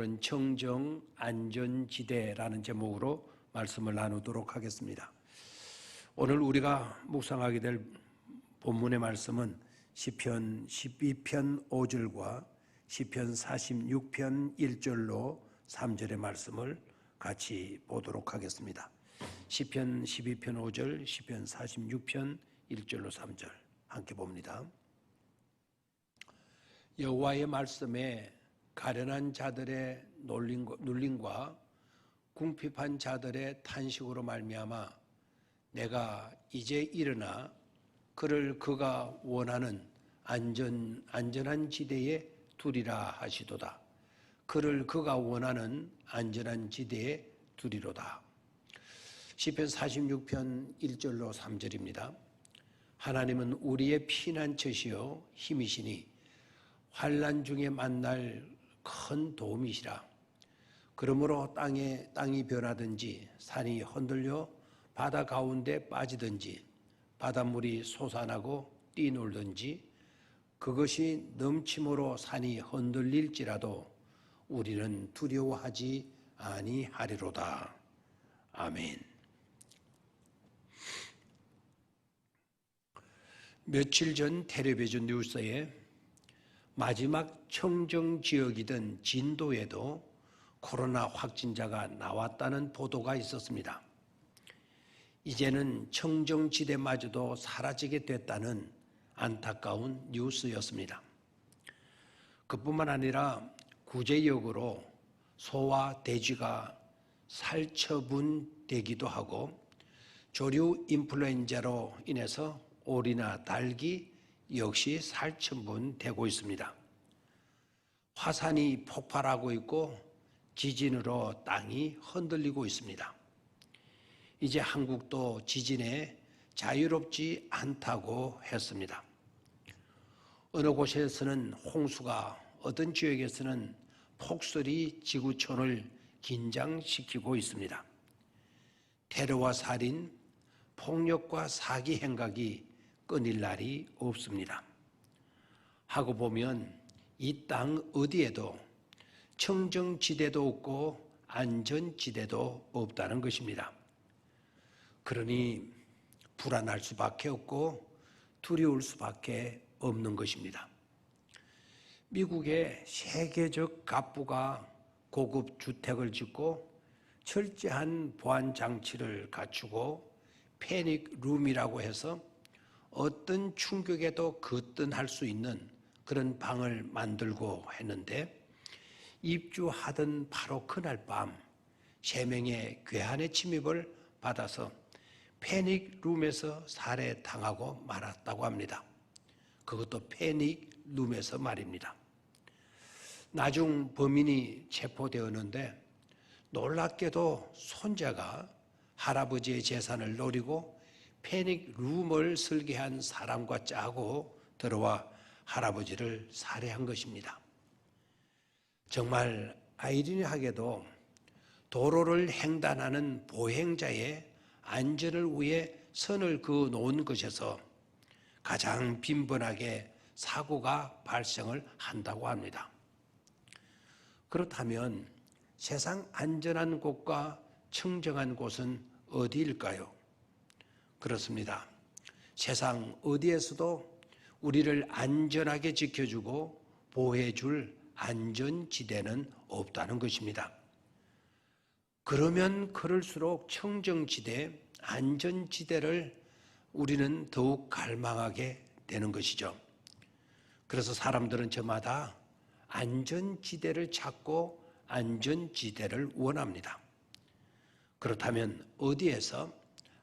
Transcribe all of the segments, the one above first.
오늘은 청정 안전지대라는 제목으로 말씀을 나누도록 하겠습니다. 오늘 우리가 묵상하게 될 본문의 말씀은 시편 12편 5절과 시편 46편 1절로 3절의 말씀을 같이 보도록 하겠습니다. 시편 12편 5절, 시편 46편 1절로 3절 함께 봅니다. 여호와의 말씀에 가련한 자들의 눌림과 궁핍한 자들의 탄식으로 말미암아 내가 이제 일어나 그를 그가 원하는 안전한 지대에 두리라 하시도다. 그를 그가 원하는 안전한 지대에 두리로다. 시편 46편 1절로 3절입니다. 하나님은 우리의 피난처시요 힘이시니 환난 중에 만날 큰 도움이시라. 그러므로 땅이 변하든지 산이 흔들려 바다 가운데 빠지든지 바닷물이 솟아나고 뛰놀든지 그것이 넘침으로 산이 흔들릴지라도 우리는 두려워하지 아니하리로다. 아멘. 며칠 전 텔레비전 뉴스에 마지막 청정 지역이던 진도에도 코로나 확진자가 나왔다는 보도가 있었습니다. 이제는 청정지대마저도 사라지게 됐다는 안타까운 뉴스였습니다. 그뿐만 아니라 구제역으로 소와 돼지가 살처분되기도 하고 조류 인플루엔자로 인해서 오리나 닭이 역시 살처분되고 있습니다. 화산이 폭발하고 있고 지진으로 땅이 흔들리고 있습니다. 이제 한국도 지진에 자유롭지 않다고 했습니다. 어느 곳에서는 홍수가, 어떤 지역에서는 폭설이 지구촌을 긴장시키고 있습니다. 테러와 살인, 폭력과 사기 행각이 끊일 날이 없습니다. 하고 보면 이 땅 어디에도 청정지대도 없고 안전지대도 없다는 것입니다. 그러니 불안할 수밖에 없고 두려울 수밖에 없는 것입니다. 미국의 세계적 갑부가 고급 주택을 짓고 철저한 보안 장치를 갖추고 패닉 룸이라고 해서 어떤 충격에도 거뜬할 수 있는 그런 방을 만들고 했는데 입주하던 바로 그날 밤 3명의 괴한의 침입을 받아서 패닉 룸에서 살해당하고 말았다고 합니다. 그것도 패닉 룸에서 말입니다. 나중 범인이 체포되었는데 놀랍게도 손자가 할아버지의 재산을 노리고 패닉 룸을 설계한 사람과 짜고 들어와 할아버지를 살해한 것입니다. 정말 아이러니하게도 도로를 횡단하는 보행자의 안전을 위해 선을 그어 놓은 것에서 가장 빈번하게 사고가 발생을 한다고 합니다. 그렇다면 세상 안전한 곳과 청정한 곳은 어디일까요? 그렇습니다. 세상 어디에서도 우리를 안전하게 지켜주고 보호해줄 안전지대는 없다는 것입니다. 그러면 그럴수록 청정지대, 안전지대를 우리는 더욱 갈망하게 되는 것이죠. 그래서 사람들은 저마다 안전지대를 찾고 안전지대를 원합니다. 그렇다면 어디에서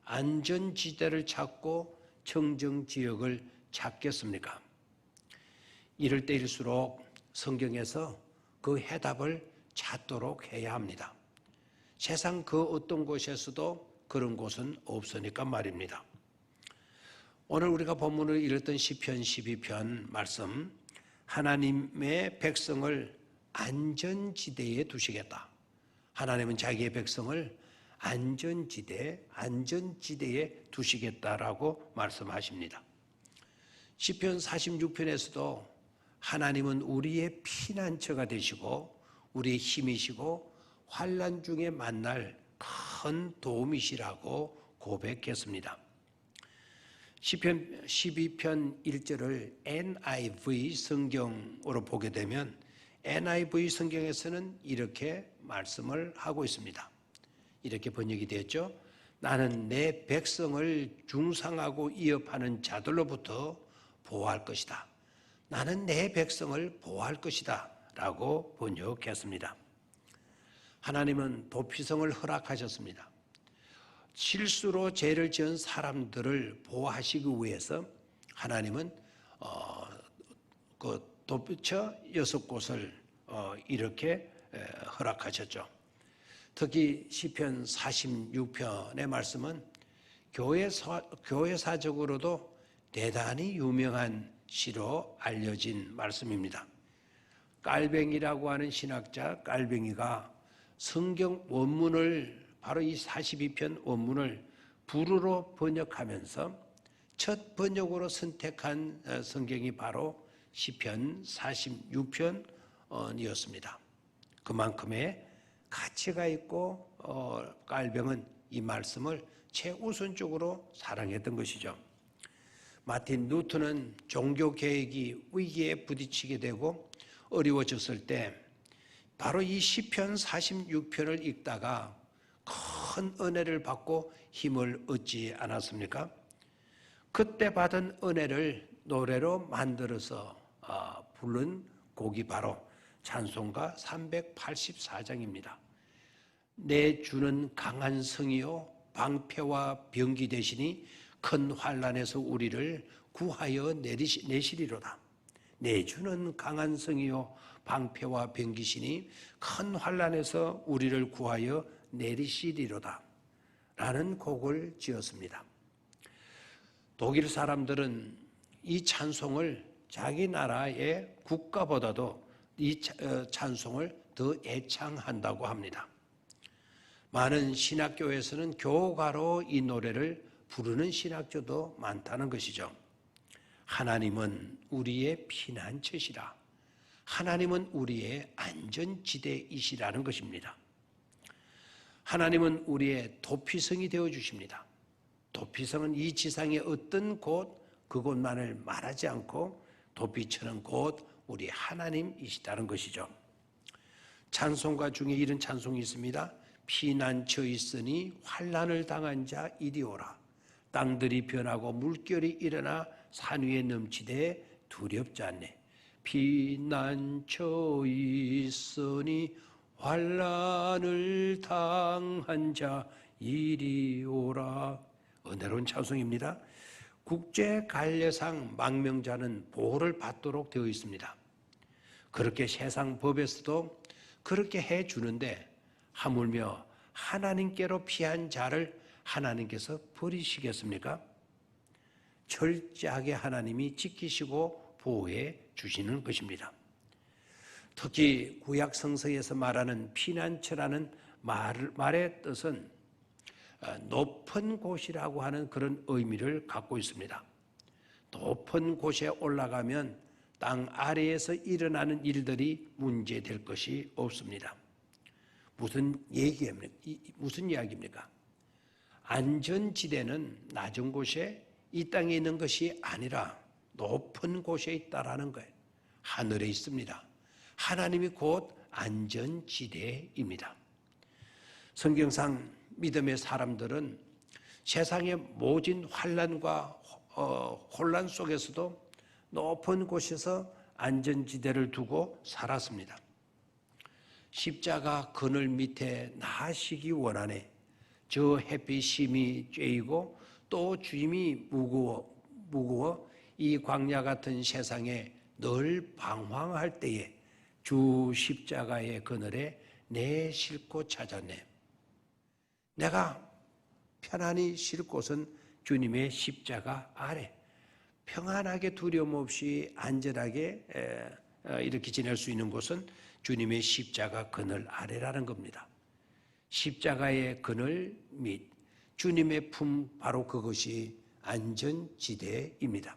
안전지대를 찾고 청정지역을 찾겠습니까? 이럴 때일수록 성경에서 그 해답을 찾도록 해야 합니다. 세상 그 어떤 곳에서도 그런 곳은 없으니까 말입니다. 오늘 우리가 본문을 읽었던 시편 12편 말씀, 하나님의 백성을 안전지대에 두시겠다. 하나님은 자기의 백성을 안전지대에 두시겠다라고 말씀하십니다. 시편 46편에서도 하나님은 우리의 피난처가 되시고 우리의 힘이시고 환난 중에 만날 큰 도움이시라고 고백했습니다. 시편 12편 1절을 NIV 성경으로 보게 되면 NIV 성경에서는 이렇게 말씀을 하고 있습니다. 이렇게 번역이 되었죠. 나는 내 백성을 중상하고 위협하는 자들로부터 보호할 것이다. 나는 내 백성을 보호할 것이다 라고 번역했습니다. 하나님은 도피성을 허락하셨습니다. 실수로 죄를 지은 사람들을 보호하시기 위해서 하나님은 그 도피처 6곳을 이렇게 허락하셨죠. 특히 시편 46편의 말씀은 교회사적으로도 대단히 유명한 시로 알려진 말씀입니다. 깔뱅이라고 하는 신학자 깔뱅이가 성경 원문을 바로 이 42편 원문을 불어로 번역하면서 첫 번역으로 선택한 성경이 바로 시편 46편이었습니다. 그만큼의 가치가 있고 깔뱅은 이 말씀을 최우선적으로 사랑했던 것이죠. 마틴 루터는 종교 개혁이 위기에 부딪히게 되고 어려워졌을 때 바로 이 시편 46편을 읽다가 큰 은혜를 받고 힘을 얻지 않았습니까? 그때 받은 은혜를 노래로 만들어서 부른 곡이 바로 찬송가 384장입니다. 내 주는 강한 성이요 방패와 병기 되시니 큰 환난에서 우리를 구하여 내시리로다. 내 주는 강한 성이요 방패와 병기시니 큰 환난에서 우리를 구하여 내리시리로다 라는 곡을 지었습니다. 독일 사람들은 이 찬송을 자기 나라의 국가보다도 이 찬송을 더 애창한다고 합니다. 많은 신학교에서는 교가로 이 노래를 부르는 신학교도 많다는 것이죠. 하나님은 우리의 피난처시라. 하나님은 우리의 안전지대이시라는 것입니다. 하나님은 우리의 도피성이 되어주십니다. 도피성은 이 지상의 어떤 곳, 그곳만을 말하지 않고 도피처는 곧 우리 하나님이시다는 것이죠. 찬송가 중에 이런 찬송이 있습니다. 피난처 있으니 환난을 당한 자 이리 오라. 땅들이 변하고 물결이 일어나 산 위에 넘치되 두렵지 않네. 피난처 있으니 환난을 당한 자 이리 오라. 은혜로운 찬송입니다. 국제간례상 망명자는 보호를 받도록 되어 있습니다. 그렇게 세상 법에서도 그렇게 해주는데 하물며 하나님께로 피한 자를 하나님께서 버리시겠습니까? 철저하게 하나님이 지키시고 보호해 주시는 것입니다. 특히 구약 성서에서 말하는 피난처라는 말의 뜻은 높은 곳이라고 하는 그런 의미를 갖고 있습니다. 높은 곳에 올라가면 땅 아래에서 일어나는 일들이 문제될 것이 없습니다. 무슨 이야기입니까? 안전지대는 낮은 곳에 이 땅에 있는 것이 아니라 높은 곳에 있다라는 거예요. 하늘에 있습니다. 하나님이 곧 안전지대입니다. 성경상 믿음의 사람들은 세상의 모진 환난과 혼란 속에서도 높은 곳에서 안전지대를 두고 살았습니다. 십자가 그늘 밑에 나시기 원하네. 저 햇빛 심히 쬐이고 또 주임이 무거워 이 광야 같은 세상에 늘 방황할 때에 주 십자가의 그늘에 내 쉴 곳 찾았네. 내가 편안히 쉴 곳은 주님의 십자가 아래. 평안하게 두려움 없이 안전하게 이렇게 지낼 수 있는 곳은 주님의 십자가 그늘 아래라는 겁니다. 십자가의 그늘 및 주님의 품, 바로 그것이 안전지대입니다.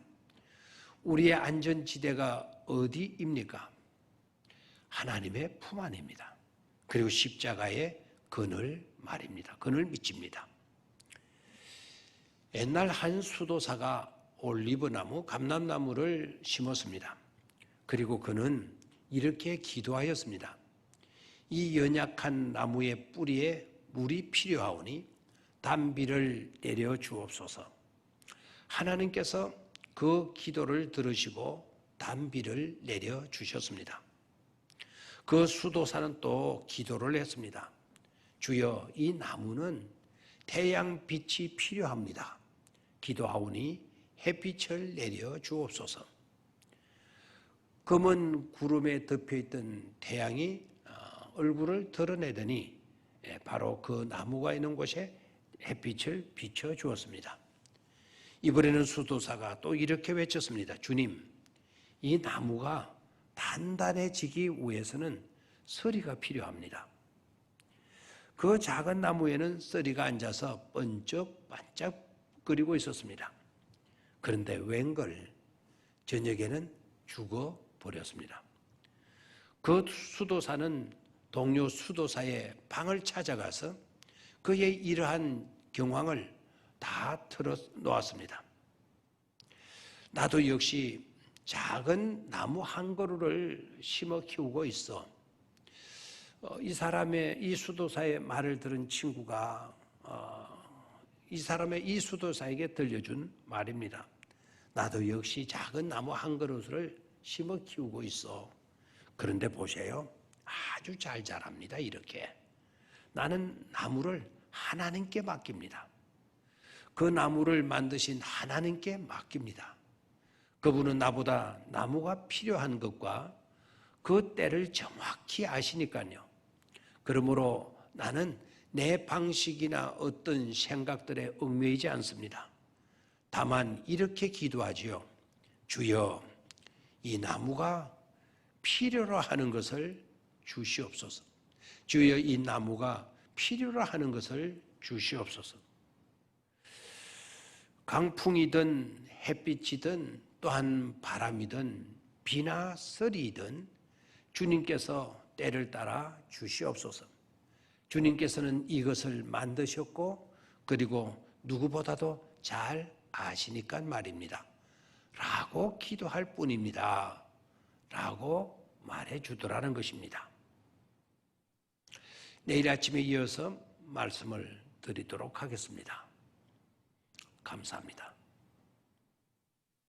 우리의 안전지대가 어디입니까? 하나님의 품 안입니다. 그리고 십자가의 그늘 말입니다. 그늘 밑입니다. 옛날 한 수도사가 올리브나무, 감람나무를 심었습니다. 그리고 그는 이렇게 기도하였습니다. 이 연약한 나무의 뿌리에 물이 필요하오니 단비를 내려 주옵소서. 하나님께서 그 기도를 들으시고 단비를 내려 주셨습니다. 그 수도사는 또 기도를 했습니다. 주여, 이 나무는 태양빛이 필요합니다. 기도하오니 햇빛을 내려 주옵소서. 검은 구름에 덮여있던 태양이 얼굴을 드러내더니 바로 그 나무가 있는 곳에 햇빛을 비춰 주었습니다. 이번에는 수도사가 또 이렇게 외쳤습니다. 주님, 이 나무가 단단해지기 위해서는 서리가 필요합니다. 그 작은 나무에는 서리가 앉아서 번쩍반짝거리고 있었습니다. 그런데 웬걸 저녁에는 죽어버렸습니다. 그 수도사는 동료 수도사의 방을 찾아가서 그의 이러한 경황을 다 털어놓았습니다. 나도 역시 작은 나무 한 그루를 심어 키우고 있어. 이 수도사의 말을 들은 친구가 이 수도사에게 들려준 말입니다. 나도 역시 작은 나무 한 그루를 심어 키우고 있어. 그런데 보세요. 아주 잘 자랍니다. 이렇게. 나는 나무를 하나님께 맡깁니다. 그 나무를 만드신 하나님께 맡깁니다. 그분은 나보다 나무가 필요한 것과 그 때를 정확히 아시니까요. 그러므로 나는 내 방식이나 어떤 생각들에 얽매이지 않습니다. 다만 이렇게 기도하지요. 주여, 이 나무가 필요로 하는 것을 주시옵소서. 주여, 이 나무가 필요로 하는 것을 주시옵소서. 강풍이든 햇빛이든 또한 바람이든 비나 썰이든 주님께서 때를 따라 주시옵소서. 주님께서는 이것을 만드셨고 그리고 누구보다도 잘 아시니까 말입니다. 라고 기도할 뿐입니다. 라고 말해 주더라는 것입니다. 내일 아침에 이어서 말씀을 드리도록 하겠습니다. 감사합니다.